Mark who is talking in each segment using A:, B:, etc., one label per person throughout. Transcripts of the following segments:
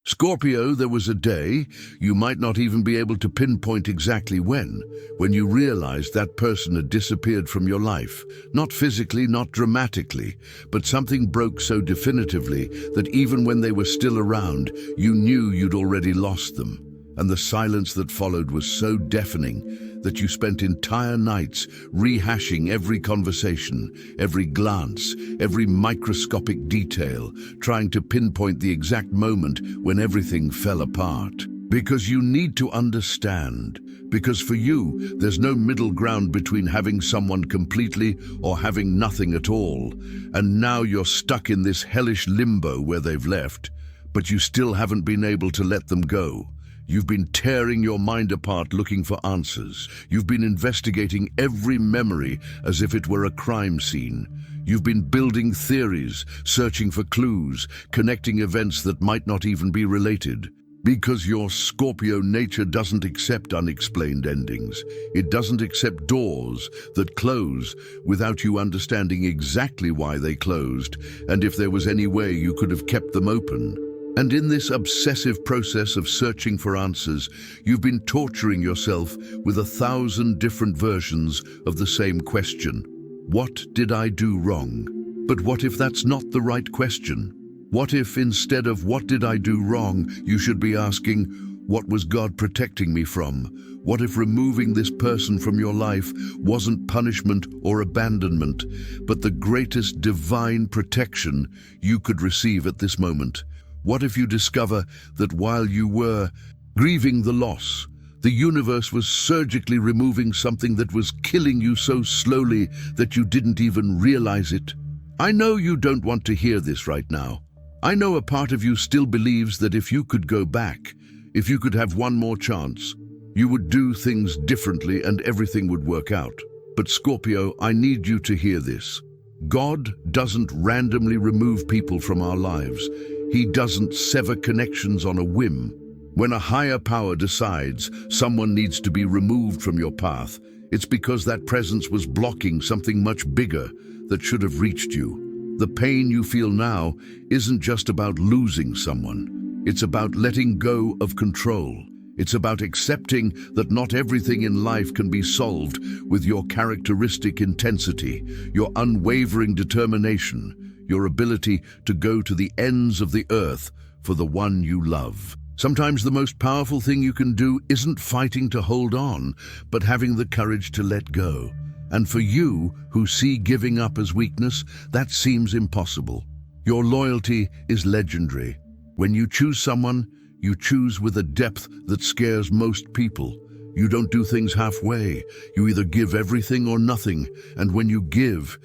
A: Scorpio, there was a day, you might not even be able to pinpoint exactly when you realized that person had disappeared from your life. Not physically, not dramatically, but something broke so definitively that even when they were still around, you knew you'd already lost them. And the silence that followed was so deafening that you spent entire nights rehashing every conversation, every glance, every microscopic detail, trying to pinpoint the exact moment when everything fell apart. Because you need to understand. Because for you, there's no middle ground between having someone completely or having nothing at all. And now you're stuck in this hellish limbo where they've left, but you still haven't been able to let them go. You've been tearing your mind apart looking for answers. You've been investigating every memory as if it were a crime scene. You've been building theories, searching for clues, connecting events that might not even be related. Because your Scorpio nature doesn't accept unexplained endings. It doesn't accept doors that close without you understanding exactly why they closed and if there was any way you could have kept them open. And in this obsessive process of searching for answers, you've been torturing yourself with 1,000 different versions of the same question. What did I do wrong? But what if that's not the right question? What if instead of what did I do wrong, you should be asking, what was God protecting me from? What if removing this person from your life wasn't punishment or abandonment, but the greatest divine protection you could receive at this moment? What if you discover that while you were grieving the loss, the universe was surgically removing something that was killing you so slowly that you didn't even realize it? I know you don't want to hear this right now. I know a part of you still believes that if you could go back, if you could have one more chance, you would do things differently and everything would work out. But Scorpio, I need you to hear this. God doesn't randomly remove people from our lives. He doesn't sever connections on a whim. When a higher power decides someone needs to be removed from your path, it's because that presence was blocking something much bigger that should have reached you. The pain you feel now isn't just about losing someone. It's about letting go of control. It's about accepting that not everything in life can be solved with your characteristic intensity, your unwavering determination, your ability to go to the ends of the earth for the one you love. Sometimes the most powerful thing you can do isn't fighting to hold on, but having the courage to let go. And for you, who see giving up as weakness, that seems impossible. Your loyalty is legendary. When you choose someone, you choose with a depth that scares most people. You don't do things halfway. You either give everything or nothing. And when you give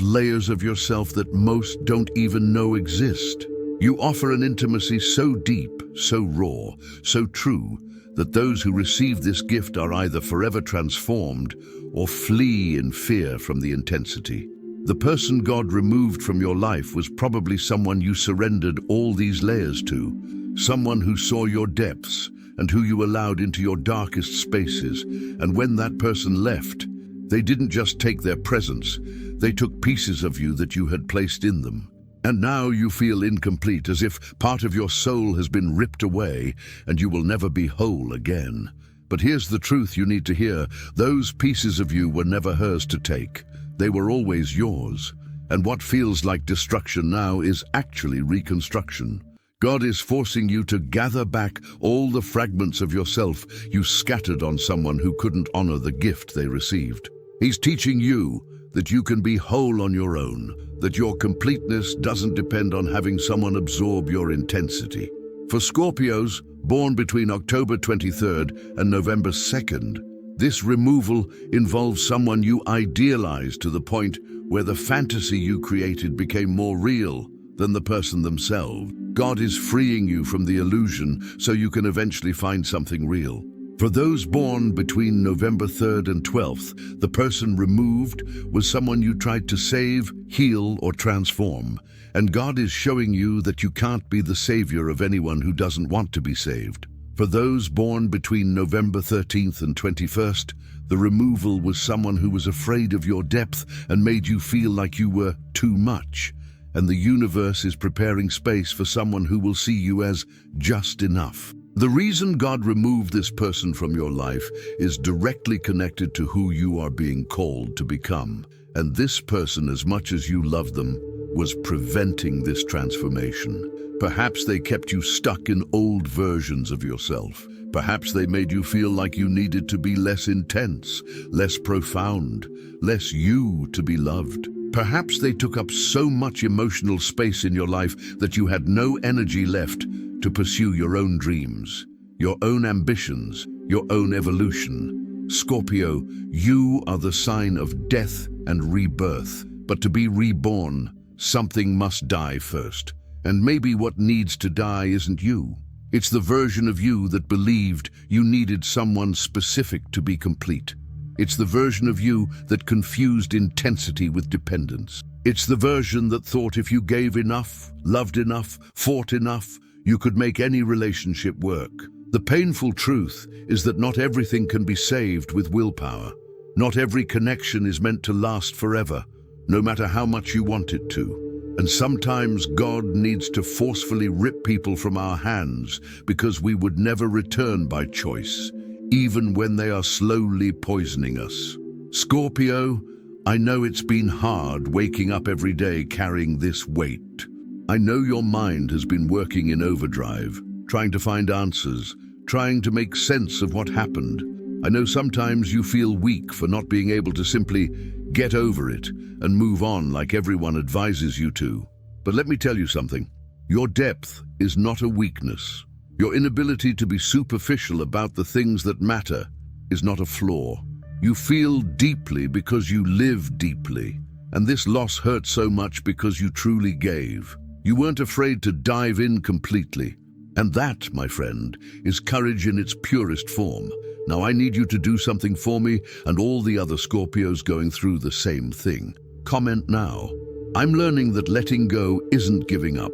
A: layers of yourself that most don't even know exist. You offer an intimacy so deep, so raw, so true, that those who receive this gift are either forever transformed or flee in fear from the intensity. The person God removed from your life was probably someone you surrendered all these layers to, someone who saw your depths and who you allowed into your darkest spaces. And when that person left, they didn't just take their presence, they took pieces of you that you had placed in them. And now you feel incomplete, as if part of your soul has been ripped away and you will never be whole again. But here's the truth you need to hear. Those pieces of you were never hers to take. They were always yours. And what feels like destruction now is actually reconstruction. God is forcing you to gather back all the fragments of yourself you scattered on someone who couldn't honor the gift they received. He's teaching you that you can be whole on your own, that your completeness doesn't depend on having someone absorb your intensity. For Scorpios, born between October 23rd and November 2nd, this removal involves someone you idealized to the point where the fantasy you created became more real than the person themselves. God is freeing you from the illusion so you can eventually find something real. For those born between November 3rd and 12th, the person removed was someone you tried to save, heal, or transform. And God is showing you that you can't be the savior of anyone who doesn't want to be saved. For those born between November 13th and 21st, the removal was someone who was afraid of your depth and made you feel like you were too much. and the universe is preparing space for someone who will see you as just enough. The reason God removed this person from your life is directly connected to who you are being called to become. And this person, as much as you loved them, was preventing this transformation. Perhaps they kept you stuck in old versions of yourself. Perhaps they made you feel like you needed to be less intense, less profound, less you to be loved. Perhaps they took up so much emotional space in your life that you had no energy left to pursue your own dreams, your own ambitions, your own evolution. Scorpio, you are the sign of death and rebirth. But to be reborn, something must die first. And maybe what needs to die isn't you. It's the version of you that believed you needed someone specific to be complete. It's the version of you that confused intensity with dependence. It's the version that thought if you gave enough, loved enough, fought enough, you could make any relationship work. The painful truth is that not everything can be saved with willpower. Not every connection is meant to last forever, no matter how much you want it to. And sometimes God needs to forcefully rip people from our hands because we would never return by choice, even when they are slowly poisoning us. Scorpio, I know it's been hard waking up every day carrying this weight. I know your mind has been working in overdrive, trying to find answers, trying to make sense of what happened. I know sometimes you feel weak for not being able to simply get over it and move on like everyone advises you to. But let me tell you something. Your depth is not a weakness. Your inability to be superficial about the things that matter is not a flaw. You feel deeply because you live deeply. And this loss hurt so much because you truly gave. You weren't afraid to dive in completely. And that, my friend, is courage in its purest form. Now I need you to do something for me and all the other Scorpios going through the same thing. Comment now. I'm learning that letting go isn't giving up.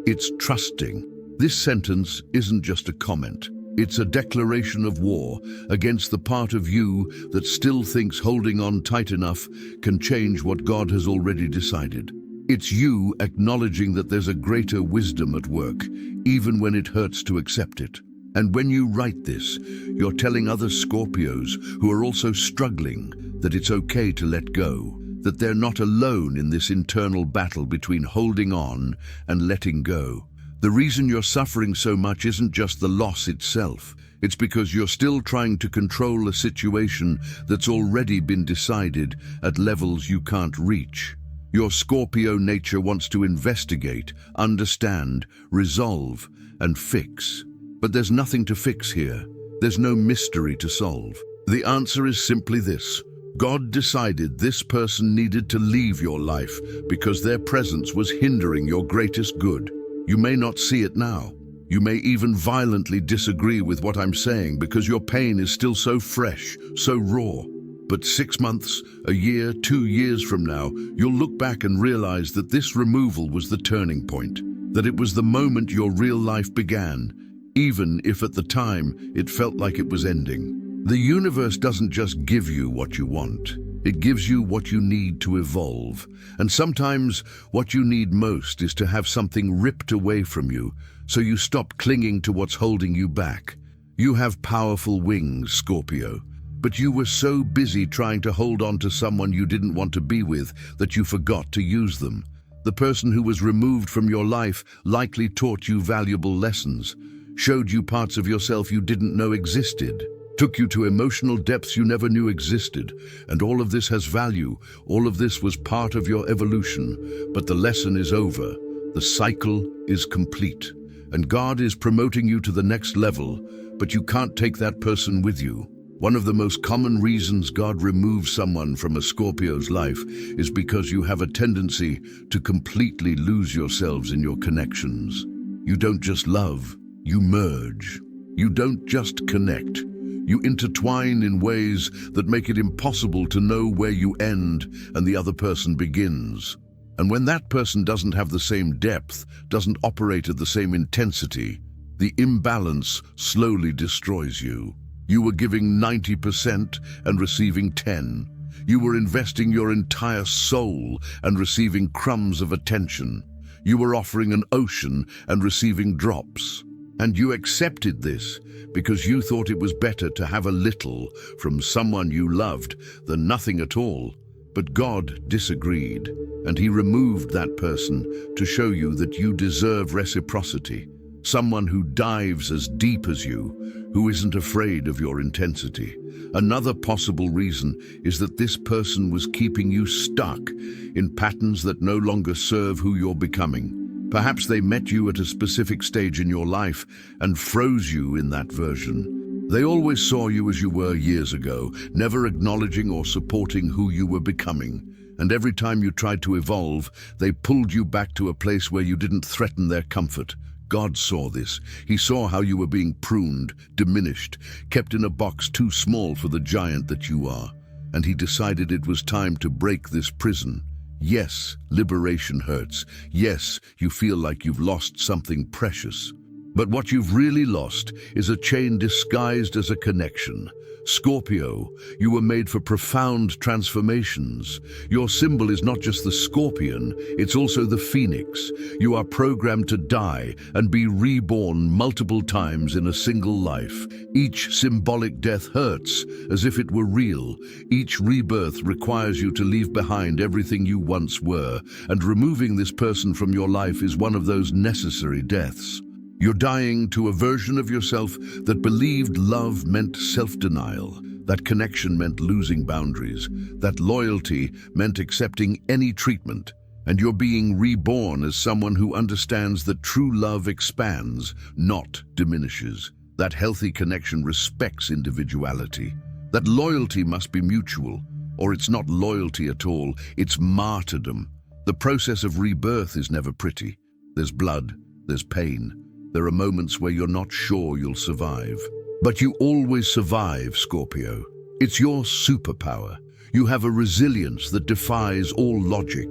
A: It's trusting. This sentence isn't just a comment. It's a declaration of war against the part of you that still thinks holding on tight enough can change what God has already decided. It's you acknowledging that there's a greater wisdom at work, even when it hurts to accept it. And when you write this, you're telling other Scorpios who are also struggling that it's okay to let go, that they're not alone in this internal battle between holding on and letting go. The reason you're suffering so much isn't just the loss itself. It's because you're still trying to control a situation that's already been decided at levels you can't reach. Your Scorpio nature wants to investigate, understand, resolve, and fix. But there's nothing to fix here. There's no mystery to solve. The answer is simply this. God decided this person needed to leave your life because their presence was hindering your greatest good. You may not see it now. You may even violently disagree with what I'm saying because your pain is still so fresh, so raw. But 6 months, a year, 2 years from now, you'll look back and realize that this removal was the turning point, that it was the moment your real life began, even if at the time it felt like it was ending. The universe doesn't just give you what you want. It gives you what you need to evolve. And sometimes what you need most is to have something ripped away from you so you stop clinging to what's holding you back. You have powerful wings, Scorpio. But you were so busy trying to hold on to someone you didn't want to be with that you forgot to use them. The person who was removed from your life likely taught you valuable lessons, showed you parts of yourself you didn't know existed, took you to emotional depths you never knew existed. And all of this has value. All of this was part of your evolution. But the lesson is over. The cycle is complete. And God is promoting you to the next level, but you can't take that person with you. One of the most common reasons God removes someone from a Scorpio's life is because you have a tendency to completely lose yourselves in your connections. You don't just love, you merge. You don't just connect. You intertwine in ways that make it impossible to know where you end and the other person begins. And when that person doesn't have the same depth, doesn't operate at the same intensity, the imbalance slowly destroys you. You were giving 90% and receiving 10%. You were investing your entire soul and receiving crumbs of attention. You were offering an ocean and receiving drops. And you accepted this because you thought it was better to have a little from someone you loved than nothing at all. But God disagreed, and he removed that person to show you that you deserve reciprocity. Someone who dives as deep as you, who isn't afraid of your intensity. Another possible reason is that this person was keeping you stuck in patterns that no longer serve who you're becoming. Perhaps they met you at a specific stage in your life and froze you in that version. They always saw you as you were years ago, never acknowledging or supporting who you were becoming. And every time you tried to evolve, they pulled you back to a place where you didn't threaten their comfort. God saw this. He saw how you were being pruned, diminished, kept in a box too small for the giant that you are. And he decided it was time to break this prison. Yes, liberation hurts. Yes, you feel like you've lost something precious. But what you've really lost is a chain disguised as a connection. Scorpio, you were made for profound transformations. Your symbol is not just the scorpion, it's also the phoenix. You are programmed to die and be reborn multiple times in a single life. Each symbolic death hurts as if it were real. Each rebirth requires you to leave behind everything you once were, and removing this person from your life is one of those necessary deaths. You're dying to a version of yourself that believed love meant self-denial, that connection meant losing boundaries, that loyalty meant accepting any treatment, and you're being reborn as someone who understands that true love expands, not diminishes, that healthy connection respects individuality, that loyalty must be mutual, or it's not loyalty at all, it's martyrdom. The process of rebirth is never pretty. There's blood, there's pain. There are moments where you're not sure you'll survive. But you always survive, Scorpio. It's your superpower. You have a resilience that defies all logic.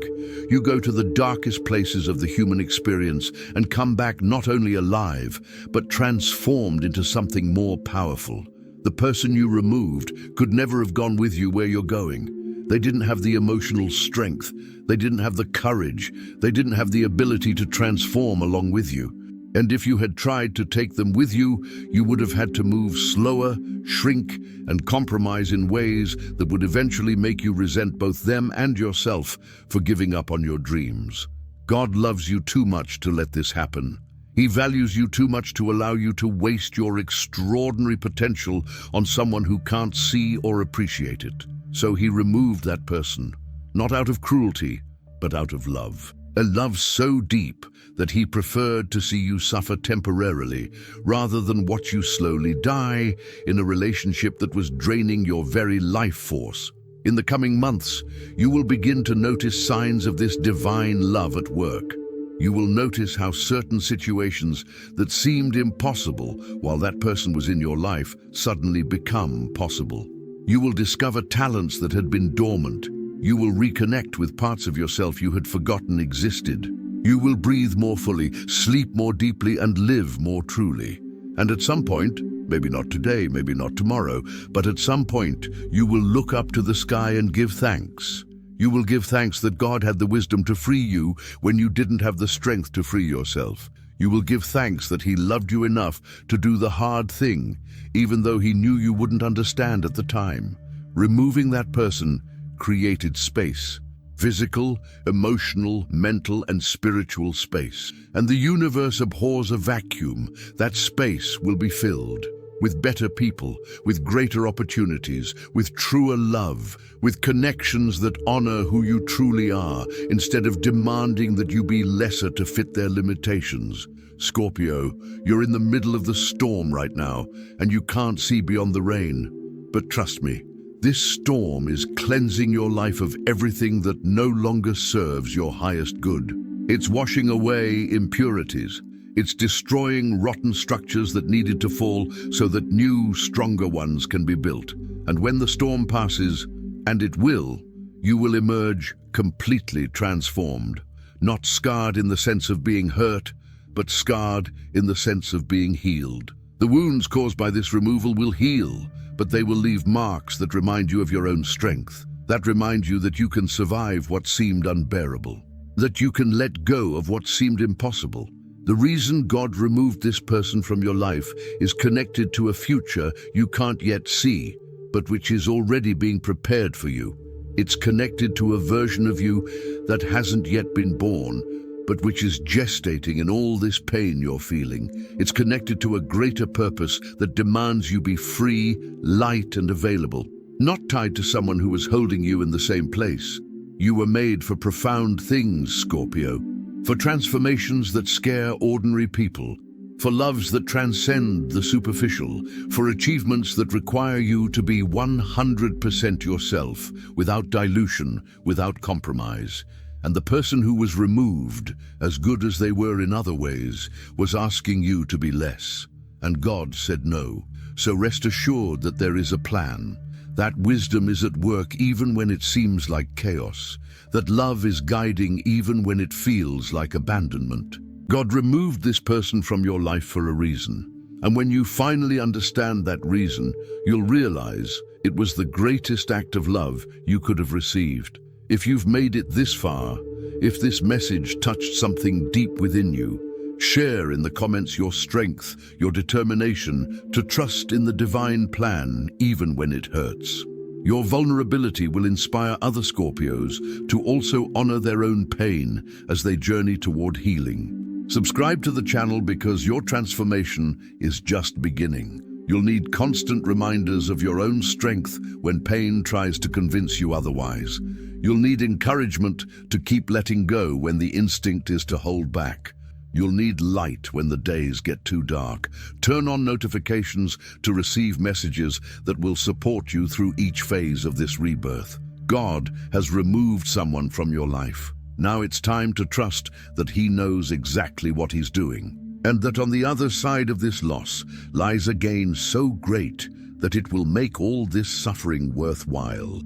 A: You go to the darkest places of the human experience and come back not only alive, but transformed into something more powerful. The person you removed could never have gone with you where you're going. They didn't have the emotional strength. They didn't have the courage. They didn't have the ability to transform along with you. And if you had tried to take them with you, you would have had to move slower, shrink, and compromise in ways that would eventually make you resent both them and yourself for giving up on your dreams. God loves you too much to let this happen. He values you too much to allow you to waste your extraordinary potential on someone who can't see or appreciate it. So he removed that person, not out of cruelty, but out of love. A love so deep that he preferred to see you suffer temporarily rather than watch you slowly die in a relationship that was draining your very life force. In the coming months, you will begin to notice signs of this divine love at work. You will notice how certain situations that seemed impossible while that person was in your life suddenly become possible. You will discover talents that had been dormant. You will reconnect with parts of yourself you had forgotten existed. You will breathe more fully, sleep more deeply, and live more truly. And at some point, maybe not today, maybe not tomorrow, but at some point, you will look up to the sky and give thanks. You will give thanks that God had the wisdom to free you when you didn't have the strength to free yourself. You will give thanks that he loved you enough to do the hard thing, even though he knew you wouldn't understand at the time. Removing that person created space. Physical, emotional, mental, and spiritual space. And the universe abhors a vacuum. That space will be filled with better people, with greater opportunities, with truer love, with connections that honor who you truly are, instead of demanding that you be lesser to fit their limitations. Scorpio, you're in the middle of the storm right now, and you can't see beyond the rain. But trust me, this storm is cleansing your life of everything that no longer serves your highest good. It's washing away impurities. It's destroying rotten structures that needed to fall so that new, stronger ones can be built. And when the storm passes, and it will, you will emerge completely transformed. Not scarred in the sense of being hurt, but scarred in the sense of being healed. The wounds caused by this removal will heal, but they will leave marks that remind you of your own strength. That reminds you that you can survive what seemed unbearable, that you can let go of what seemed impossible. The reason God removed this person from your life is connected to a future you can't yet see, but which is already being prepared for you. It's connected to a version of you that hasn't yet been born, but which is gestating in all this pain you're feeling. It's connected to a greater purpose that demands you be free, light, and available, not tied to someone who was holding you in the same place. You were made for profound things, Scorpio, for transformations that scare ordinary people, for loves that transcend the superficial, for achievements that require you to be 100% yourself, without dilution, without compromise. And the person who was removed, as good as they were in other ways, was asking you to be less. And God said no. So rest assured that there is a plan, that wisdom is at work even when it seems like chaos, that love is guiding even when it feels like abandonment. God removed this person from your life for a reason. And when you finally understand that reason, you'll realize it was the greatest act of love you could have received. If you've made it this far, if this message touched something deep within you, share in the comments your strength, your determination to trust in the divine plan even when it hurts. Your vulnerability will inspire other Scorpios to also honor their own pain as they journey toward healing. Subscribe to the channel because your transformation is just beginning. You'll need constant reminders of your own strength when pain tries to convince you otherwise. You'll need encouragement to keep letting go when the instinct is to hold back. You'll need light when the days get too dark. Turn on notifications to receive messages that will support you through each phase of this rebirth. God has removed someone from your life. Now it's time to trust that He knows exactly what He's doing, and that on the other side of this loss lies a gain so great that it will make all this suffering worthwhile.